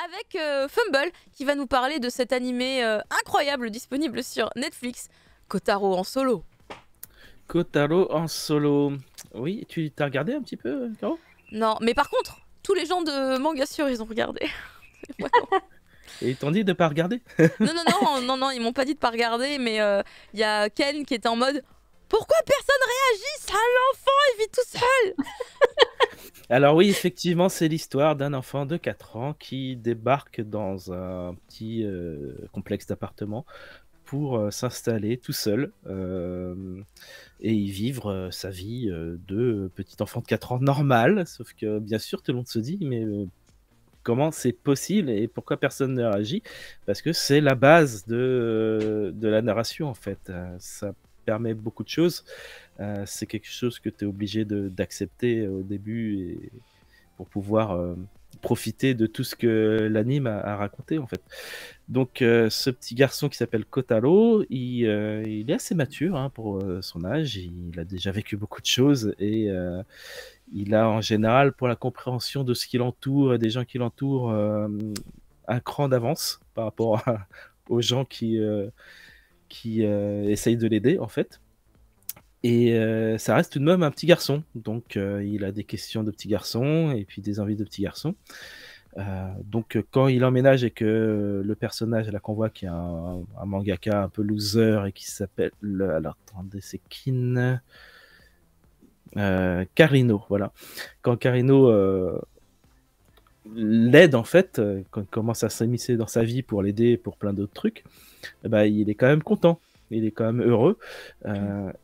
avec Fumble qui va nous parler de cet animé incroyable disponible sur Netflix, Kotaro en solo. Kotaro en solo. Oui, tu t'as regardé un petit peu, Caro? Non, mais par contre, tous les gens de Manga Sur, ils ont regardé. Et ils t'ont dit de pas regarder? Non, ils m'ont pas dit de pas regarder, mais il y a Ken qui était en mode pourquoi personne réagit? Ça, l'enfant, il vit tout seul. Alors oui, effectivement, c'est l'histoire d'un enfant de 4 ans qui débarque dans un petit complexe d'appartements pour s'installer tout seul et y vivre sa vie de petit enfant de 4 ans normal. Sauf que bien sûr, tout le monde se dit, mais comment c'est possible et pourquoi personne ne réagit? Parce que c'est la base de la narration en fait. Ça permet beaucoup de choses. C'est quelque chose que tu es obligé d'accepter au début et pour pouvoir profiter de tout ce que l'anime a raconté en fait. Donc ce petit garçon qui s'appelle Kotaro, il est assez mature hein, pour son âge. Il a déjà vécu beaucoup de choses et il a en général pour la compréhension de ce qui l'entoure et des gens qui l'entourent un cran d'avance par rapport aux gens qui essayent de l'aider en fait. Et ça reste tout de même un petit garçon, donc il a des questions de petit garçon et puis des envies de petit garçon. Donc quand il emménage et que le personnage là qu'on voit qui est un mangaka un peu loser et qui s'appelle alors attendez c'est Carino, voilà. Quand Carino l'aide en fait, quand il commence à s'immiscer dans sa vie pour l'aider pour plein d'autres trucs, bah, il est quand même content, il est quand même heureux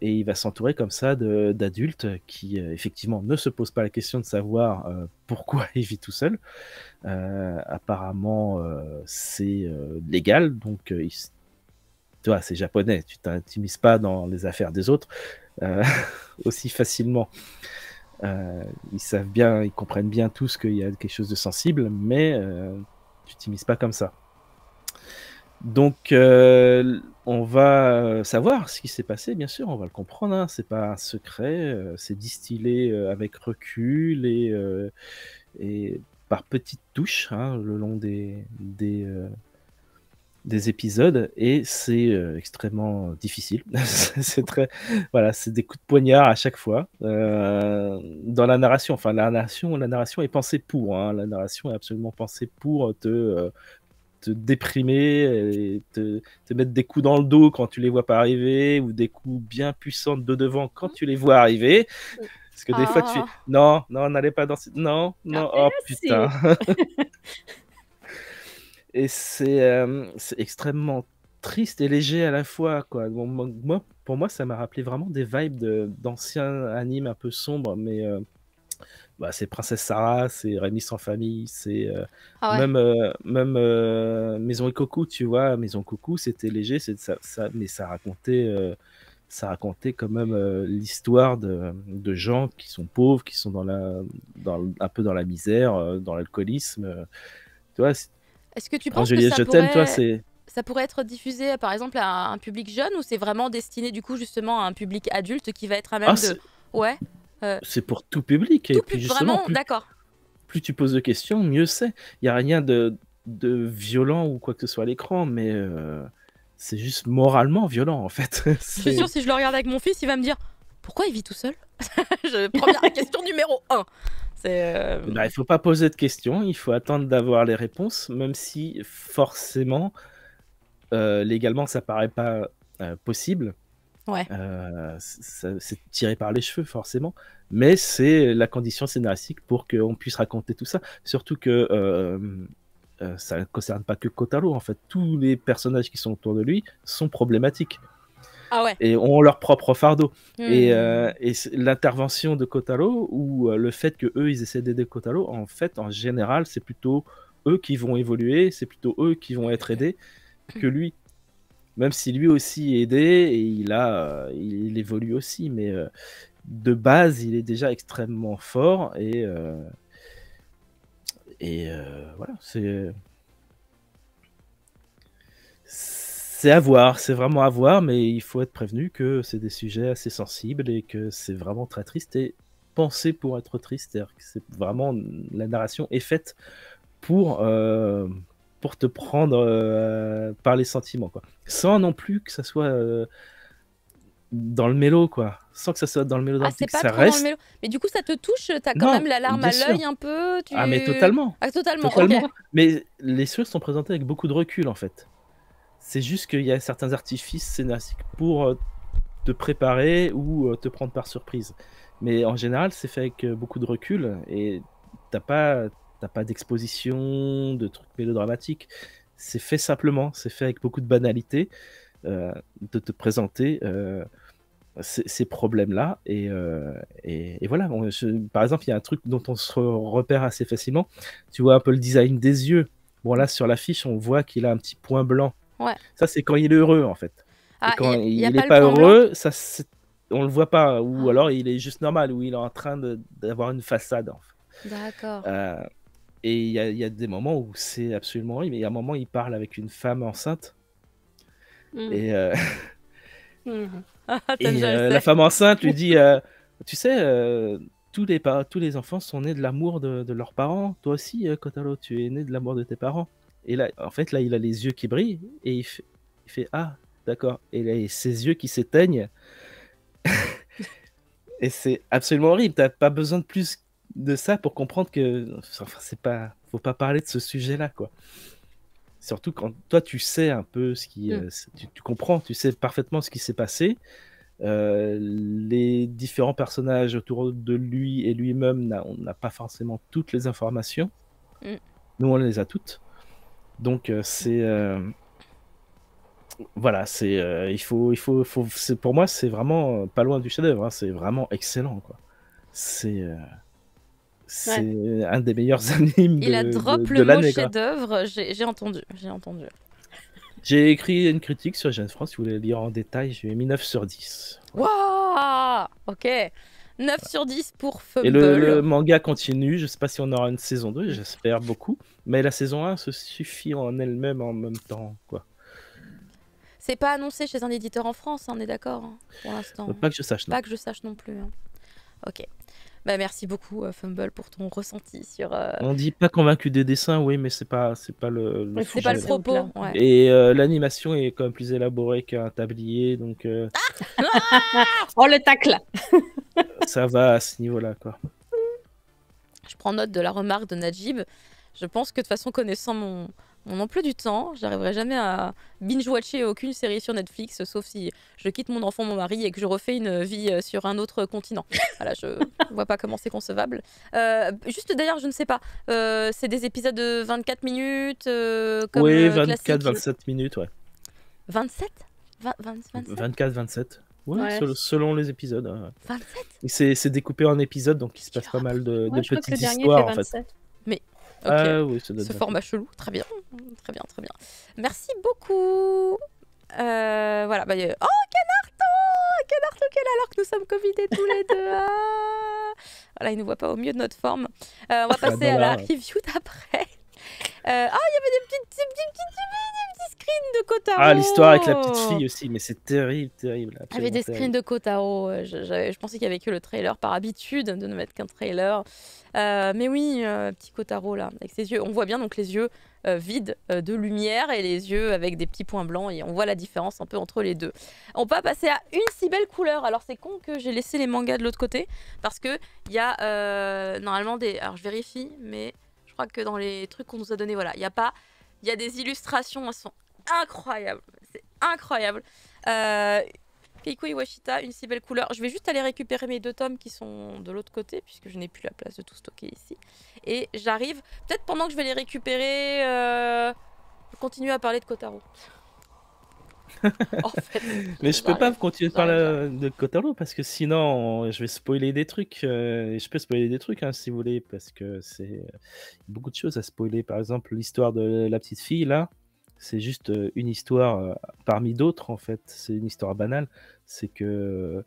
et il va s'entourer comme ça d'adultes qui effectivement ne se posent pas la question de savoir pourquoi il vit tout seul. Apparemment c'est légal, donc tu vois, c'est japonais, tu t'intimises pas dans les affaires des autres aussi facilement. Ils savent bien, ils comprennent bien tous qu'il y a quelque chose de sensible, mais tu t'immises pas comme ça. Donc, on va savoir ce qui s'est passé, bien sûr, on va le comprendre, hein, c'est pas un secret, c'est distillé avec recul et par petites touches hein, le long des épisodes et c'est extrêmement difficile. C'est très, voilà, c'est des coups de poignard à chaque fois dans la narration. Enfin, la narration est pensée pour. Hein, la narration est absolument pensée pour te déprimer, et te mettre des coups dans le dos quand tu les vois pas arriver ou des coups bien puissants de devant quand tu les vois arriver. Parce que des fois tu fais non, n'allez pas danser, non, oh putain. Et c'est extrêmement triste et léger à la fois, quoi. Bon, moi, pour moi, ça m'a rappelé vraiment des vibes d'anciens animes un peu sombres, mais bah, c'est Princesse Sarah, c'est Rémi sans famille, c'est même Maison et Coucou, tu vois. Maison Coucou, c'était léger, mais ça racontait quand même l'histoire de gens qui sont pauvres, qui sont un peu dans la misère, dans l'alcoolisme. Tu vois, Est-ce que tu quand penses que Juliette, je t'aime, toi, c'est. ça pourrait être diffusé par exemple à un public jeune ou c'est vraiment destiné du coup justement à un public adulte qui va être à Ah, même de... Ouais. c'est pour tout public. Et puis justement, vraiment, d'accord. plus tu poses de questions, mieux c'est. Il n'y a rien de violent ou quoi que ce soit à l'écran, mais c'est juste moralement violent en fait. Je suis sûre, si je le regarde avec mon fils, il va me dire pourquoi il vit tout seul. Première question numéro 1. Bah, il faut pas poser de questions, il faut attendre d'avoir les réponses, même si forcément, légalement, ça paraît pas possible. Ouais. C'est tiré par les cheveux, forcément. Mais c'est la condition scénaristique pour qu'on puisse raconter tout ça. Surtout que ça ne concerne pas que Kotaro, en fait. Tous les personnages qui sont autour de lui sont problématiques. Ah ouais. Et ont leur propre fardeau. Et l'intervention de Kotaro, ou le fait que eux ils essaient d'aider Kotaro, en fait, en général, c'est plutôt eux qui vont évoluer, c'est plutôt eux qui vont être aidés que lui. Même si lui aussi est aidé et il évolue aussi, mais de base, il est déjà extrêmement fort et voilà, c'est à voir, c'est vraiment à voir, mais il faut être prévenu que c'est des sujets assez sensibles et que c'est vraiment très triste et pensé pour être triste. C'est-à-dire que c'est vraiment, la narration est faite pour te prendre par les sentiments, quoi. Sans non plus que ça soit dans le mélo, quoi. Sans que ça soit dans le Ah, mélodramatique. c'est pas Ça trop dans le reste... mélo. Mais du coup, ça te touche? T'as quand Non, même la larme bien à sûr. l'œil un peu? Ah, mais totalement. Ah, totalement, ok. Totalement. Mais les choses sont présentées avec beaucoup de recul, en fait. C'est juste qu'il y a certains artifices scénaristiques pour te préparer ou te prendre par surprise. Mais en général, c'est fait avec beaucoup de recul et t'as pas d'exposition, de trucs mélodramatiques. C'est fait simplement, c'est fait avec beaucoup de banalité de te présenter ces problèmes-là. Et voilà. Par exemple, il y a un truc dont on se repère assez facilement. Tu vois un peu le design des yeux. Bon, là, sur l'affiche, on voit qu'il a un petit point blanc. Ouais. Ça, c'est quand il est heureux, en fait. Ah, Et quand il y a il pas n'est le pas point blanc? heureux, on le voit pas. Ou Ah. alors, il est juste normal, ou il est en train d'avoir une façade, en fait. D'accord. Et il y a des moments où c'est absolument horrible. Il y a un moment, il parle avec une femme enceinte. Et, T'aimes bien, je la sais. femme enceinte lui dit tu sais, tous les enfants sont nés de l'amour de leurs parents. Toi aussi, Kotaro, tu es né de l'amour de tes parents. Et là, en fait, là, il a les yeux qui brillent et il fait ah, d'accord. Et là, ses yeux qui s'éteignent. Et c'est absolument horrible. T'as pas besoin de plus de ça pour comprendre que faut pas parler de ce sujet-là, quoi. Surtout quand toi, tu sais un peu ce qui... tu comprends, tu sais parfaitement ce qui s'est passé. Les différents personnages autour de lui et lui-même, on n'a pas forcément toutes les informations. Nous, on les a toutes. Donc, c'est... voilà, c'est... pour moi, c'est vraiment pas loin du chef-d'œuvre. Hein, c'est vraiment excellent, quoi. C'est un des meilleurs animes Il a drop de le mot l'année, quoi. chef-d'œuvre, j'ai entendu. J'ai écrit une critique sur Jeune France, si vous voulez lire en détail, j'ai mis 9 sur 10. Waouh! Ok. 9 sur 10 pour Fumble. Et le manga continue, je sais pas si on aura une saison 2, j'espère beaucoup. Mais la saison 1 se suffit en elle-même en même temps, quoi. C'est pas annoncé chez un éditeur en France, on est d'accord, hein, pour l'instant. Pas que je sache, non. Pas que je sache non plus. Hein. Ok. Bah, merci beaucoup, Fumble, pour ton ressenti sur... On dit pas convaincu des dessins, oui, mais c'est pas le c'est pas le propos. Ouais. Et l'animation est quand même plus élaborée qu'un tablier, donc... Oh, le tacle! Ça va à ce niveau-là, quoi. Je prends note de la remarque de Najib. Je pense que de toute façon, connaissant mon emploi du temps, j'arriverai jamais à binge-watcher aucune série sur Netflix, sauf si je quitte mon enfant, mon mari, et que je refais une vie sur un autre continent. Voilà, je vois pas comment c'est concevable. Juste d'ailleurs, je ne sais pas, c'est des épisodes de 24 minutes comme oui, classique. 24-27 minutes, ouais. 27 27 24-27. Ouais, selon les épisodes. Ouais. 27 c'est découpé en épisodes, donc il se passe pas mal de petites que le dernier histoires, fait en 27. fait. Mais ok, oui, ça doit ce être format chelou, très bien. Merci beaucoup. Voilà, bah, oh, Canarto qui est là alors que nous sommes covidés tous les deux. Ah. Voilà, il nous voit pas au mieux de notre forme. On va passer à la review d'après. Il y avait des petits screens de Kotaro. Ah, l'histoire avec la petite fille aussi, mais c'est terrible. Il y avait des screens de Kotaro. Je pensais qu'il y avait que le trailer par habitude de ne mettre qu'un trailer. Mais oui, petit Kotaro là, avec ses yeux. On voit bien donc les yeux vides de lumière et les yeux avec des petits points blancs. Et on voit la différence un peu entre les deux. On va passer à une si belle couleur. Alors c'est con que j'ai laissé les mangas de l'autre côté. Parce qu'il y a normalement des... Alors je vérifie, mais... Je crois que dans les trucs qu'on nous a donnés, voilà, il y a des illustrations, elles sont incroyables. C'est incroyable. Keiko Iwashita, une si belle couleur. Je vais juste aller récupérer mes 2 tomes qui sont de l'autre côté, puisque je n'ai plus la place de tout stocker ici. Et j'arrive, peut-être pendant que je vais les récupérer, je continue à parler de Kotaro. En fait, mais je peux pas continuer de parler de Kotaro parce que sinon je vais spoiler des trucs. Et je peux spoiler des trucs hein, si vous voulez, parce que c'est beaucoup de choses à spoiler. Par exemple, l'histoire de la petite fille là, c'est juste une histoire parmi d'autres en fait. C'est une histoire banale. C'est que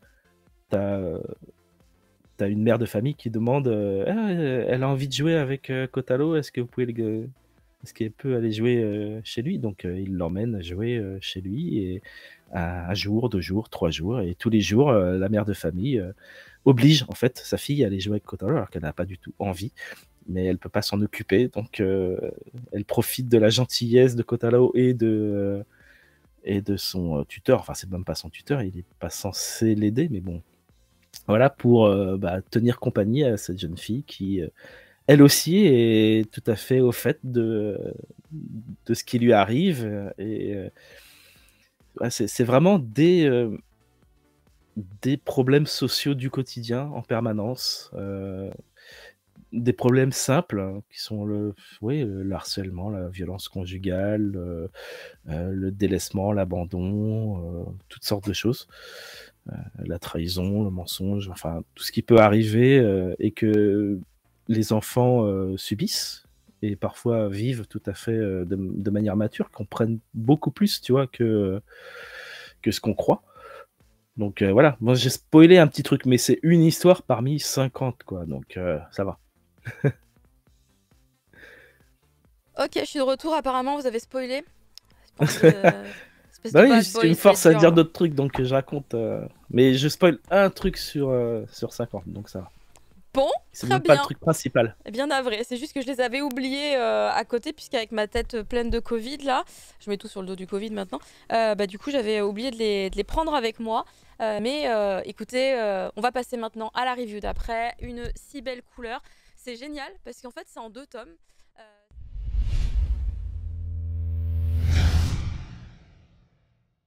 t'as une mère de famille qui demande elle a envie de jouer avec Kotaro, est-ce que vous pouvez est-ce qu'elle peut aller jouer chez lui? Donc il l'emmène jouer chez lui et un jour, 2 jours, 3 jours, et tous les jours la mère de famille oblige en fait sa fille à aller jouer avec Kotaro alors qu'elle n'a pas du tout envie. mais elle peut pas s'en occuper, donc elle profite de la gentillesse de Kotaro et de son tuteur. Enfin, c'est même pas son tuteur, il est pas censé l'aider, mais bon, voilà, pour tenir compagnie à cette jeune fille qui, elle aussi, est tout à fait au fait de ce qui lui arrive. Et ouais, c'est vraiment des problèmes sociaux du quotidien en permanence. Des problèmes simples hein, qui sont le harcèlement, la violence conjugale, le délaissement, l'abandon, toutes sortes de choses. La trahison, le mensonge, enfin tout ce qui peut arriver et que les enfants subissent et parfois vivent tout à fait de manière mature, comprennent beaucoup plus, tu vois, que ce qu'on croit. Donc voilà, moi j'ai spoilé un petit truc, mais c'est une histoire parmi 50, quoi, donc ça va. Ok, je suis de retour. Apparemment, vous avez spoilé. Espèce de Bah oui, bad tu boy, me c'est forces à dur, dire là. d'autres trucs, donc je raconte. Mais je spoil un truc sur 50, donc ça va. Bon, C'est très même pas le bien. truc principal. Bien navré, c'est juste que je les avais oubliés à côté, puisqu'avec ma tête pleine de Covid, là, je mets tout sur le dos du Covid maintenant, du coup j'avais oublié de les prendre avec moi. Mais écoutez, on va passer maintenant à la review d'après. Une si belle couleur, c'est génial, parce qu'en fait c'est en 2 tomes.